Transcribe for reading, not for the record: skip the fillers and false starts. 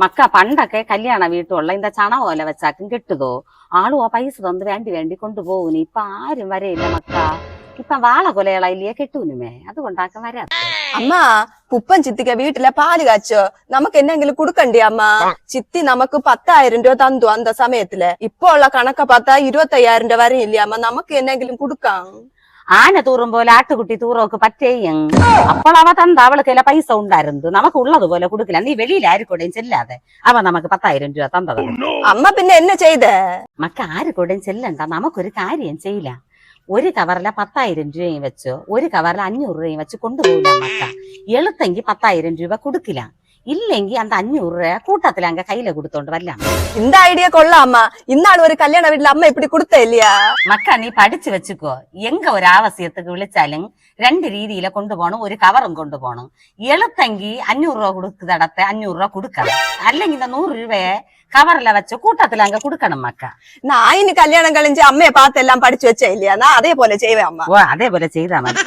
Mecca പണ്ടൊക്കെ കല്യാണ വീട്ടുള്ള ഇന്ത ചണ പോലെ വെച്ചാക്കും കിട്ടുതോ ആളും ആ പൈസ തന്ന് വേണ്ടി കൊണ്ടുപോകുന്നു. ഇപ്പൊ ആരും വരെയില്ല മക്ക. ഇപ്പൊ വാള കൊലകളയില്ലേ കെട്ടൂനുമേ, അതുകൊണ്ടാക്കാൻ വരാ. അമ്മ പുപ്പൻ ചിത്തിക്ക വീട്ടിലെ പാല് കാച്ചോ, നമുക്ക് എന്നെങ്കിലും കൊടുക്കണ്ടേ അമ്മ? ചിത്തി നമുക്ക് 10,000 രൂപ തന്നു അന്ത സമയത്തില്. ഇപ്പൊ ഉള്ള കണക്ക 25,000 രൂപ വരെയില്ലേ അമ്മ? നമുക്ക് എന്നെങ്കിലും കൊടുക്കാം. ആന തൂറും പോലെ ആട്ടുകുട്ടി തൂറോക്ക് പറ്റേയും. അപ്പോൾ അവ തന്ത അവൾക്ക് പൈസ ഉണ്ടായിരുന്നു, നമുക്ക് ഉള്ളതുപോലെ കൊടുക്കില്ല. നീ വെളിയിൽ ആർക്കൂടെയും ചെല്ലാതെ അവ നമുക്ക് 10,000 രൂപ തന്നത്. അമ്മ പിന്നെ എന്നെ ചെയ്തേ? മക്ക ആർക്കൂടെയും ചെല്ലണ്ട, നമുക്കൊരു കാര്യം ചെയ്യില്ല. ഒരു കവറിലെ 10,000 രൂപയും വെച്ച് ഒരു കവറിലെ 500 രൂപയും വെച്ച് കൊണ്ടുപോകില്ല മക്ക. എളുത്തെങ്കിൽ 10,000 രൂപ കൊടുക്കില്ല, ഇല്ലെങ്കിൽ അന്ത 500 രൂപ കൂട്ടത്തിൽ അങ്ങ് കയ്യില് കൊടുത്തോണ്ട് വല്ലാം. இந்த ஐடியா கொள்ளா அம்மா. இன்னாள் ஒரு கல்யாண வீட்டுல அம்மா இப்படி கொடுத்த இல்லையா? മക്ക നീ പഠിച്ചു വെച്ചുക്കോ. എങ്ക ഒരു ആവശ്യത്തേക്ക് വിളിച്ചാലും 2 രീതിയിലെ കൊണ്ടുപോകണം, ഒരു കവറും കൊണ്ടുപോകണം. എളുത്തെങ്കിൽ 500 രൂപ കൊടുക്കുന്നടത്തെ 500 രൂപ കൊടുക്കണം, അല്ലെങ്കിൽ 100 രൂപയെ കവറില വെച്ച് കൂട്ടത്തിൽ അങ്ങ് കൊടുക്കണം മക്ക. நான் இனி கல்யாணம் கழிஞ்சு அம்மையை பார்த்து எல்லாம் படிச்சு வச்சேன் இல்லையா? நான் அதே போல செய்வேன் அம்மா. ഓ അതേപോലെ ചെയ്താ മതി.